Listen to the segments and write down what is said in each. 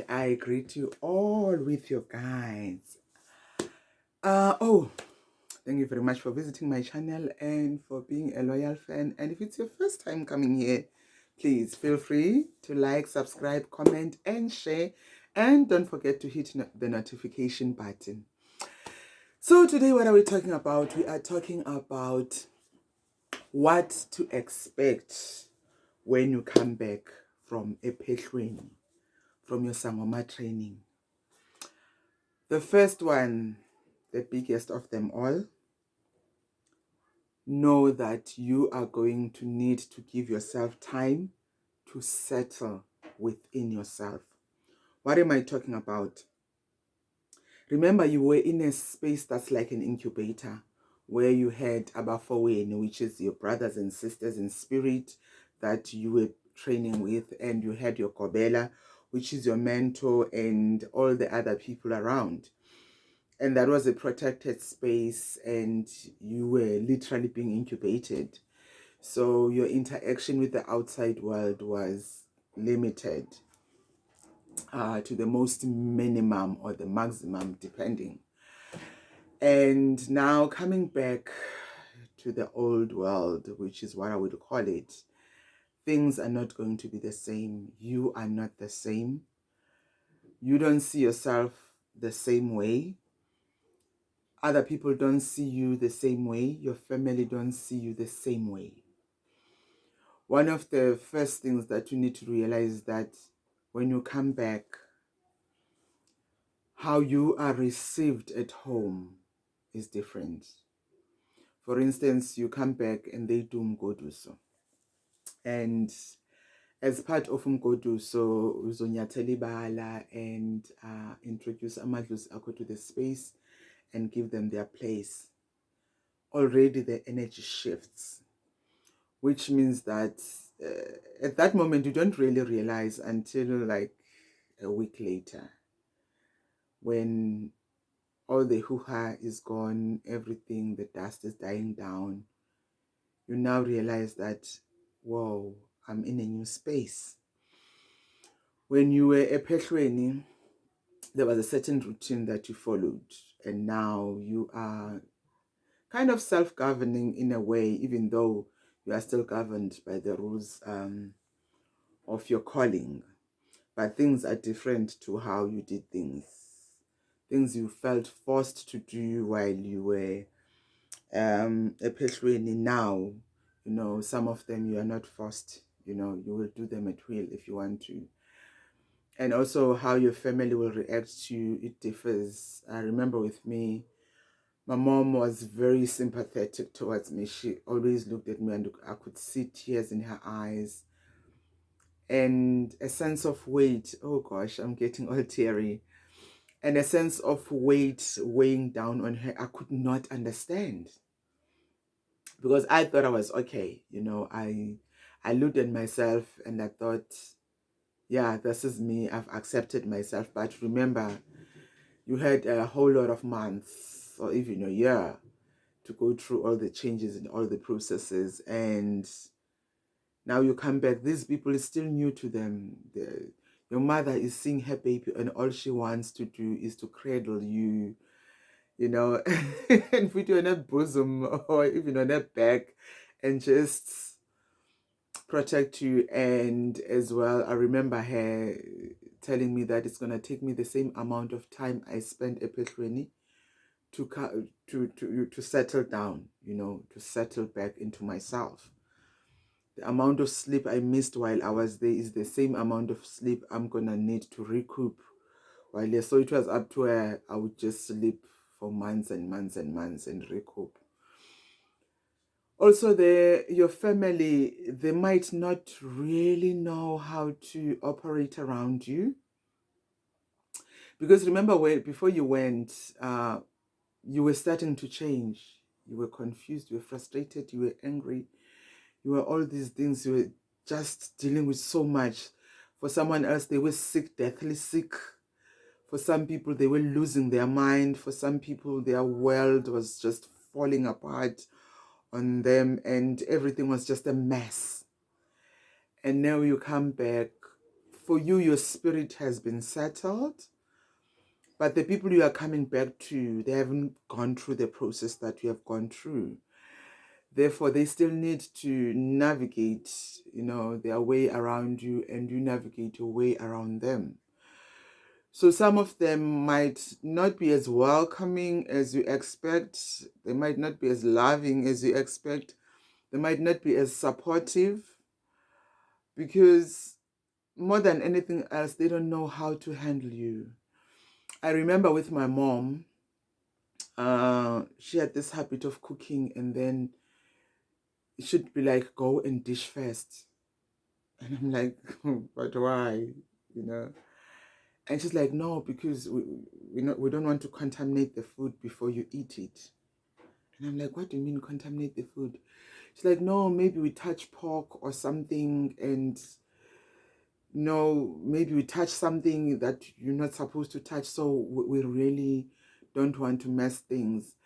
I greet you all with your guides. Thank you very much for visiting my channel and for being a loyal fan. And if it's your first time coming here, please feel free to like, subscribe, comment, and share. And don't forget to hit the notification button. So today, what are we talking about? We are talking about what to expect when you come back from a phehlo, from your sangoma training. The first one, the biggest of them all, know that you are going to need to give yourself time to settle within yourself. What am I talking about? Remember, you were in a space that's like an incubator where you had Abafoweni, which is your brothers and sisters in spirit that you were training with, and you had your Kobela, which is your mentor, and all the other people around. And that was a protected space, and you were literally being incubated. So your interaction with the outside world was limited to the most minimum or the maximum, depending. And now coming back to the old world, which is what I would call it, things are not going to be the same. You are not the same. You don't see yourself the same way. Other people don't see you the same way. Your family don't see you the same way. One of the first things that you need to realize is that when you come back, how you are received at home is different. For instance, you come back and they do mgoduso. And as part of mgoduso, uzonyathela ibala and introduce amadlozi akho to the space and give them their place. Already the energy shifts, which means that at that moment you don't really realize until like a week later, when all the hoo-ha is gone, everything, the dust is dying down, you now realize that, whoa, I'm in a new space. When you were a phehlo, there was a certain routine that you followed, and now you are kind of self-governing in a way, even though you are still governed by the rules of your calling. But things are different to how you did things. Things you felt forced to do while you were a phehlo. Now, you know, some of them you are not forced. You know, you will do them at will if you want to. And also how your family will react to you, it differs. I remember with me, my mom was very sympathetic towards me. She always looked at me and I could see tears in her eyes. And a sense of weight. Oh gosh, I'm getting all teary. And a sense of weight weighing down on her. I could not understand. Because I thought I was okay. You know, I looked at myself and I thought, yeah, this is me. I've accepted myself. But remember, you had a whole lot of months or even a year to go through all the changes and all the processes. And now you come back. These people is still new to them. Your mother is seeing her baby and all she wants to do is to cradle you, you know, and put you on her bosom or even on her back and just protect you. And as well, I remember her telling me that it's going to take me the same amount of time I spent at phehlo to settle down, you know, to settle back into myself. The amount of sleep I missed while I was there is the same amount of sleep I'm going to need to recoup while there. So it was up to where I would just sleep for months and months and months and recoup. Also, your family, they might not really know how to operate around you. Because remember, before you went, you were starting to change. You were confused, you were frustrated, you were angry. You were all these things. You were just dealing with so much. For someone else, they were sick, deathly sick. For some people, they were losing their mind. For some people, their world was just falling apart on them and everything was just a mess. And now you come back for you, your spirit has been settled, but the people you are coming back to, they haven't gone through the process that you have gone through. Therefore, they still need to navigate, their way around you, and you navigate your way around them. So some of them might not be as welcoming as you expect. They might not be as loving as you expect. They might not be as supportive, because more than anything else, they don't know how to handle you. I remember with my mom, she had this habit of cooking, and then it should be like, go and dish first. And I'm like, but why? You know? And she's like, no, because we don't want to contaminate the food before you eat it. And I'm like, what do you mean contaminate the food? She's like, no, maybe we touch pork or something, and no, maybe we touch something that you're not supposed to touch, so we really don't want to mess things.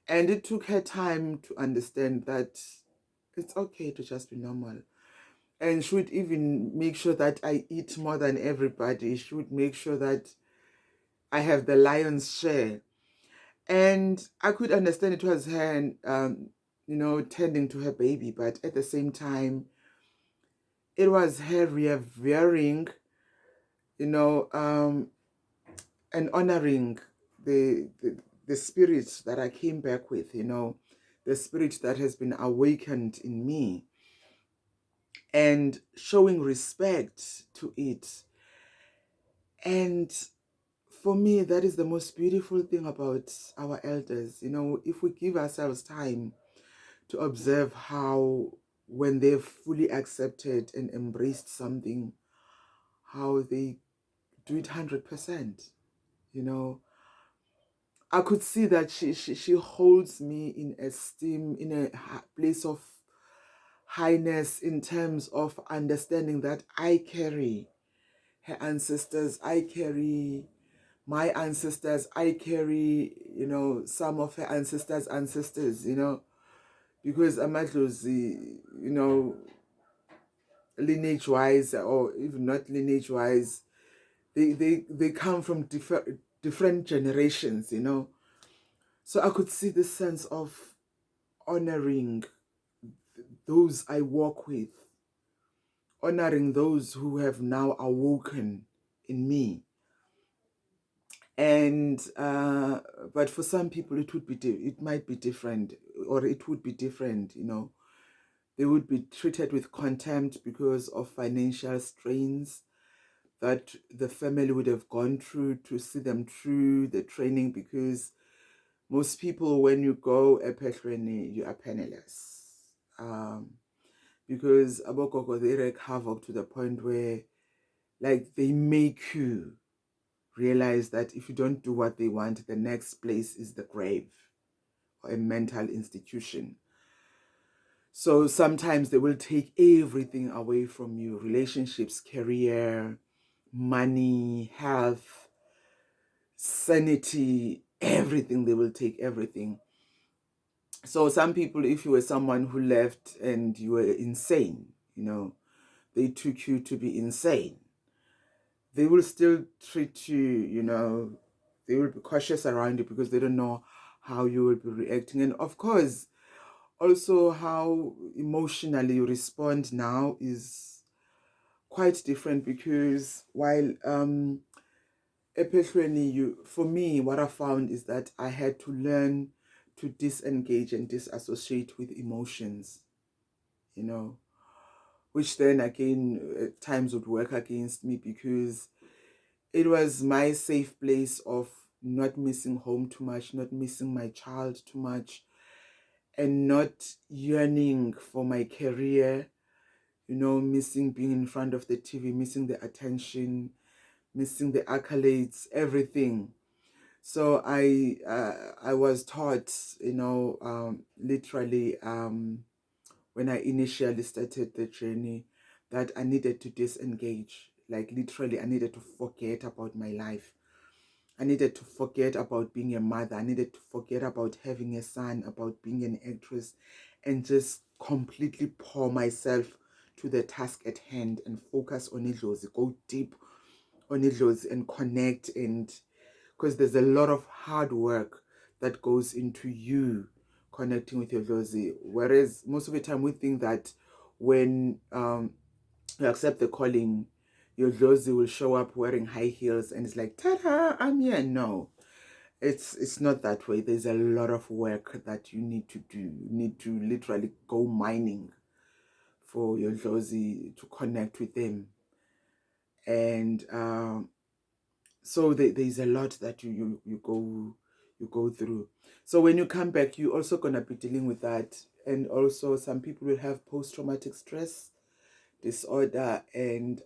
And it took her time to understand that it's okay to just be normal. And she would even make sure that I eat more than everybody. She would make sure that I have the lion's share. And I could understand it was her, tending to her baby, but at the same time, it was her revering, and honoring the, the the spirit that I came back with, the spirit that has been awakened in me, and showing respect to it. And for me, that is the most beautiful thing about our elders. If we give ourselves time to observe how, when they've fully accepted and embraced something, how they do it 100%. I could see that she holds me in esteem, in a place of highness, in terms of understanding that I carry her ancestors, I carry my ancestors, I carry, some of her ancestors, because Amadlozi, lineage-wise, or even not lineage-wise, they come from different generations, So I could see this sense of honoring those I walk with, honoring those who have now awoken in me. And but for some people, it might be different, or it would be different. They would be treated with contempt because of financial strains that the family would have gone through to see them through the training, because most people, when you go ephetweni, you are penniless. Because abogogo, they wreak havoc to the point where, like, they make you realize that if you don't do what they want, the next place is the grave or a mental institution. So sometimes they will take everything away from you: relationships, career, money, health, sanity, everything. They will take everything. So some people, if you were someone who left and you were insane, they took you to be insane, they will still treat you, they will be cautious around you because they don't know how you will be reacting. And of course, also how emotionally you respond now is quite different, because while for me, what I found is that I had to learn to disengage and disassociate with emotions, which then again at times would work against me, because it was my safe place of not missing home too much, not missing my child too much, and not yearning for my career, missing being in front of the TV, missing the attention, missing the accolades, everything. So I was taught, literally, when I initially started the journey, that I needed to disengage. Like literally, I needed to forget about my life. I needed to forget about being a mother. I needed to forget about having a son, about being an actress, and just completely pour myself to the task at hand and focus on idlozi, go deep on idlozi and connect, and because there's a lot of hard work that goes into you connecting with your dlozi. Whereas most of the time we think that when you accept the calling, your dlozi will show up wearing high heels and it's like, ta-da, I'm here. No, it's not that way. There's a lot of work that you need to do. You need to literally go mining for your dlozi to connect with them. And so there's a lot that you go through. So when you come back, you're also gonna be dealing with that. And also some people will have post-traumatic stress disorder, and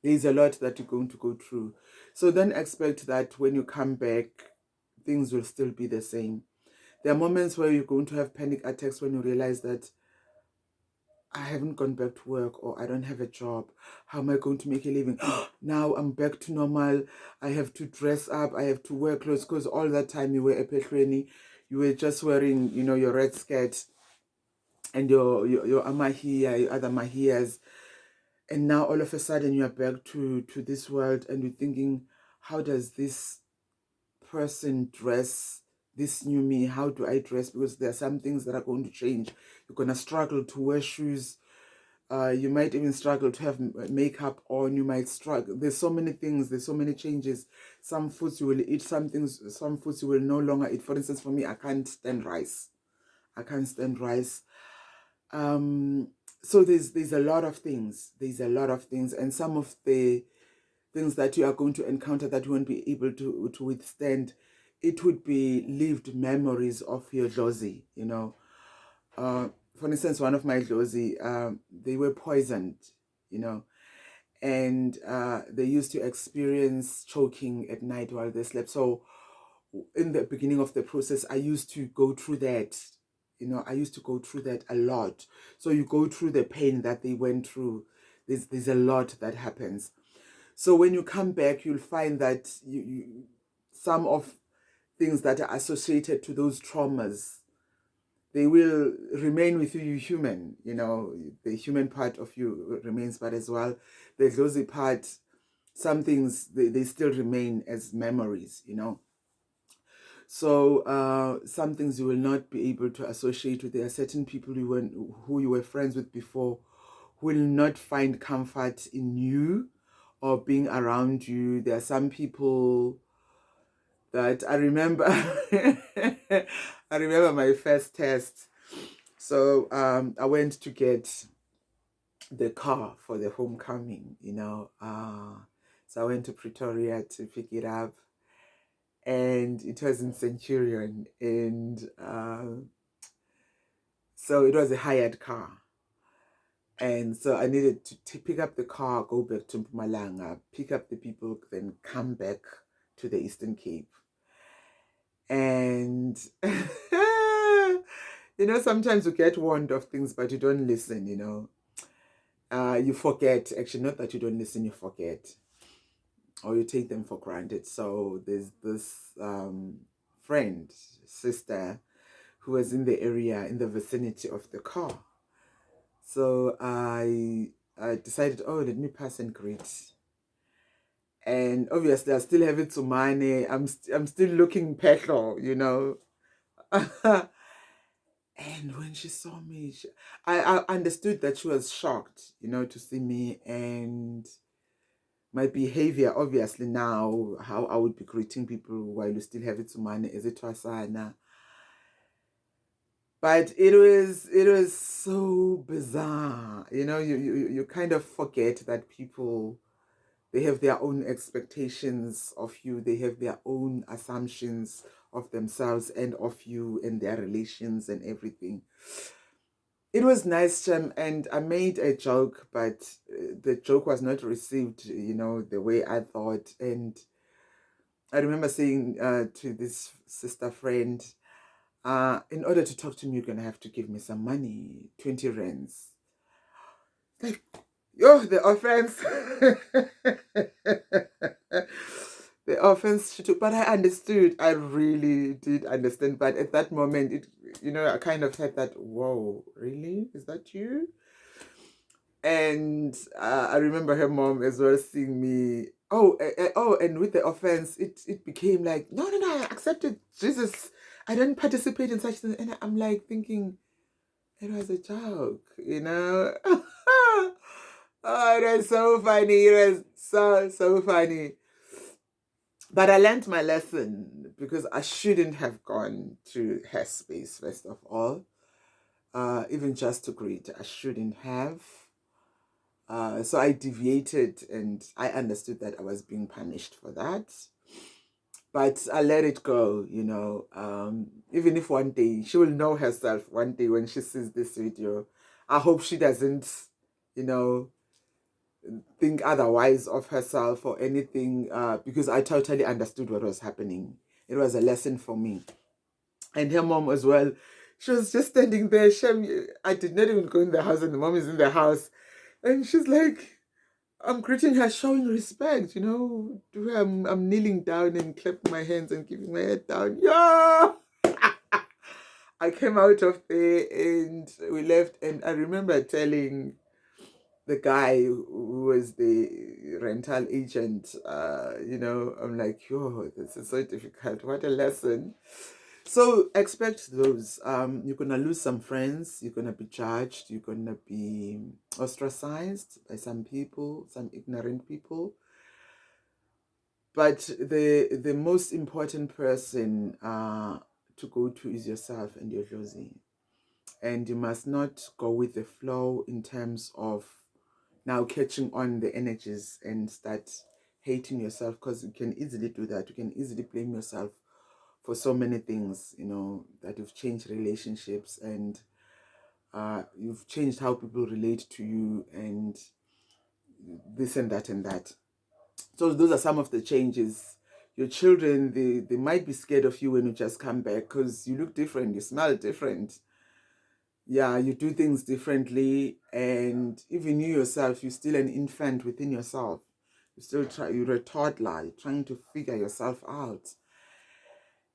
there's a lot that you're going to go through. So then expect that when you come back, things will still be the same. There are moments where you're going to have panic attacks when you realize that I haven't gone back to work, or I don't have a job. How am I going to make a living? Now I'm back to normal. I have to dress up. I have to wear clothes, because all that time you were a phehlo, you were just wearing, your red skirt and your amahia, your other mahias. And now all of a sudden you are back to this world, and you're thinking, how does this person dress? This new me, how do I dress? Because there are some things that are going to change. You're going to struggle to wear shoes. You might even struggle to have makeup on. You might struggle. There's so many things. There's so many changes. Some foods you will eat. Some foods you will no longer eat. For instance, for me, I can't stand rice. I can't stand rice. So there's a lot of things. There's a lot of things, and some of the things that you are going to encounter that you won't be able to withstand. It would be lived memories of your dlozi. For instance, one of my dlozi, they were poisoned, and they used to experience choking at night while they slept. So in the beginning of the process, I used to go through that. I used to go through that a lot. So you go through the pain that they went through. There's a lot that happens. So when you come back, you'll find that some of things that are associated to those traumas, they will remain with you. You're human, the human part of you remains, but as well, the dlozi part, some things, they still remain as memories, So some things you will not be able to associate with. There are certain people who you were friends with before who will not find comfort in you or being around you. There are some people that I remember. I remember my first test. So I went to get the car for the homecoming, So I went to Pretoria to pick it up, and it was in Centurion, and so it was a hired car. And so I needed to pick up the car, go back to Mpumalanga, pick up the people, then come back to the Eastern Cape. And, sometimes you get warned of things, but you don't listen, You forget. Actually, not that you don't listen, you forget. Or you take them for granted. So there's this friend, sister, who was in the area, in the vicinity of the car. So I decided, let me pass and greet. And obviously, I still have it to money. I'm still looking phehlo, And when she saw me, I understood that she was shocked, to see me, and my behavior, obviously now, how I would be greeting people while you still have it to money, is it wasana. But it was so bizarre, you kind of forget that people, they have their own expectations of you. They have their own assumptions of themselves and of you and their relations and everything. It was nice, and I made a joke, but the joke was not received, the way I thought. And I remember saying to this sister friend, in order to talk to me, you're going to have to give me some money, 20 rands. Like, the offense. The offense she took. But I understood. I really did understand. But at that moment, I kind of had that, whoa, really? Is that you? And I remember her mom as well seeing me. Oh, and with the offense, it became like, no, no, no, I accepted Jesus. I don't participate in such things. And I'm like thinking, it was a joke, you know? Oh, it was so funny. It was so funny. But I learned my lesson because I shouldn't have gone to her space, first of all. Even just to greet, I shouldn't have. So I deviated and I understood that I was being punished for that. But I let it go, you know. Even if one day she will know herself, one day when she sees this video, I hope she doesn't, you know, think otherwise of herself or anything, because I totally understood what was happening. It was a lesson for me. And her mom as well. She was just standing there. I did not even go in the house, and the mom is in the house. And she's like, I'm greeting her, showing respect, you know. To her, I'm kneeling down and clapping my hands and giving my head down. Yeah! I came out of there and we left. And I remember telling the guy who was the rental agent, you know, I'm like, yo, this is so difficult. What a lesson. So expect those. You're gonna lose some friends, you're gonna be judged, you're gonna be ostracized by some people, some ignorant people. But the most important person to go to is yourself and your Josie. And you must not go with the flow in terms of now catching on the energies and start hating yourself, because you can easily do that. You can easily blame yourself for so many things, you know, that you've changed relationships and you've changed how people relate to you and this and that and that. So those are some of the changes. Your children, they might be scared of you when you just come back because you look different, you smell different. Yeah, you do things differently, and even you yourself, you're still an infant within yourself. You're a toddler, you're trying to figure yourself out.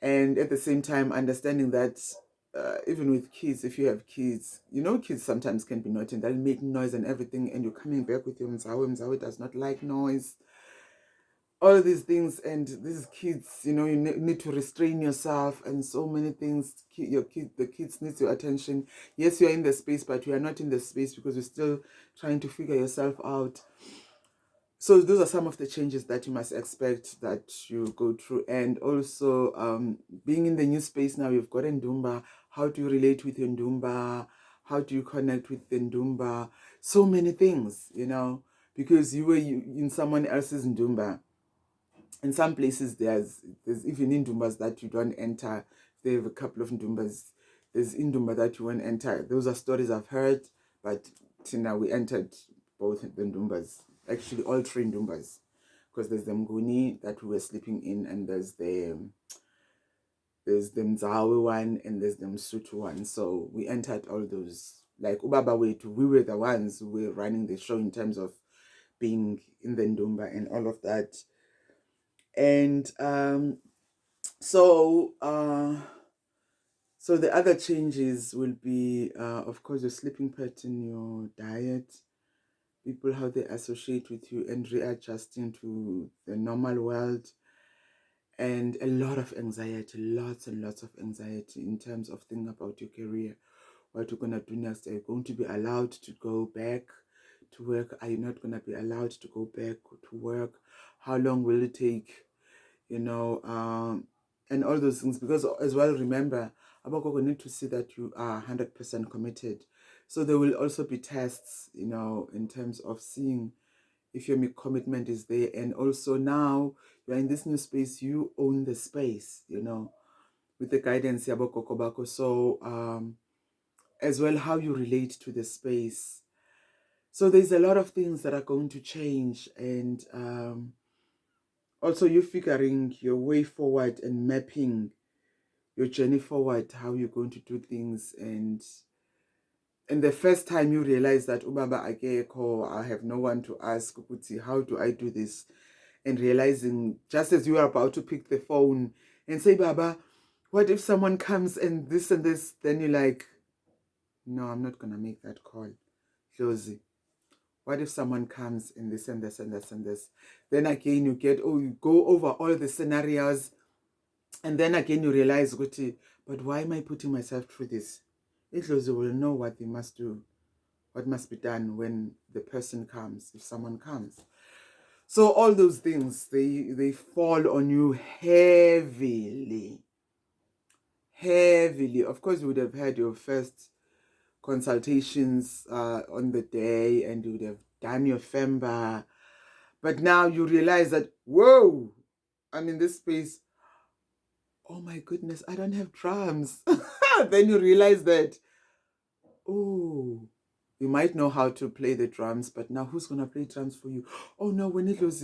And at the same time, understanding that even with kids, if you have kids, you know, kids sometimes can be naughty and they'll make noise and everything, and you're coming back with your mzawe. Mzawe does not like noise. All of these things, and these kids, you know, you need to restrain yourself and so many things. The kids need your attention. Yes, you're in the space, but you are not in the space because you're still trying to figure yourself out. So those are some of the changes that you must expect that you go through. And also being in the new space now, you've got Ndumba. How do you relate with your Ndumba? How do you connect with the Ndumba? So many things, you know, because you were in someone else's Ndumba. In some places, there's even Ndumbas that you don't enter. They have a couple of Ndumbas. There's Indumba that you won't enter. Those are stories I've heard, but till now we entered both the Ndumbas. Actually, all three Ndumbas. Because there's the Mguni that we were sleeping in, and there's the Mzawe one, and there's the Msutu one. So we entered all those. Like Ubaba Wetu, we were the ones who were running the show in terms of being in the Ndumba and all of that. And so the other changes will be, of course, your sleeping pattern, your diet, people how they associate with you, and readjusting to the normal world, and a lot of anxiety, lots and lots of anxiety in terms of thinking about your career, what you're gonna do next. Are you going to be allowed to go back to work? Are you not gonna be allowed to go back to work? How long will it take? You know, and all those things. Because as well, remember, Abakoko need to see that you are 100% committed. So there will also be tests, you know, in terms of seeing if your commitment is there. And also now you're in this new space, you own the space, you know, with the guidance Yabakoko Bako. So as well, how you relate to the space. So there's a lot of things that are going to change, and also you figuring your way forward and mapping your journey forward, how you're going to do things. And the first time you realize that Ubaba Ageko, I have no one to ask, Kukuti, how do I do this? And realizing just as you are about to pick the phone and say, Baba, what if someone comes and this, then you're like, no, I'm not gonna make that call. Josie. What if someone comes and this and this and this and this? Then again, you go over all the scenarios, and then again you realize, but why am I putting myself through this? Idlozi will know what they must do, what must be done when the person comes, if someone comes. So all those things, they fall on you heavily. Heavily. Of course, you would have had your first consultations on the day, and you would have done your femba. But now you realize that, whoa, I'm in this space. Oh my goodness, I don't have drums. Then you realize that, oh, you might know how to play the drums, but now who's going to play drums for you? Oh no, when it was,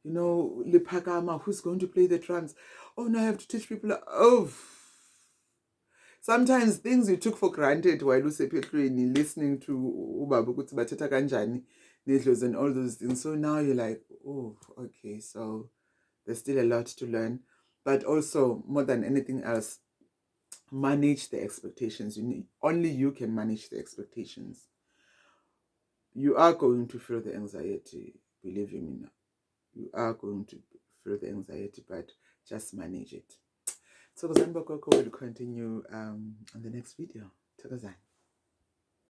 Lipakama, who's going to play the drums? Oh no, I have to teach people. Oh, sometimes things you took for granted while usephehlweni, listening to ubaba ukuthi bathetha kanjani nedlozi and all those things. So now you're like, oh, okay, so there's still a lot to learn. But also, more than anything else, manage the expectations. Only you can manage the expectations. You are going to feel the anxiety, believe you me now. You are going to feel the anxiety, but just manage it. So Zanbakoko will continue on the next video.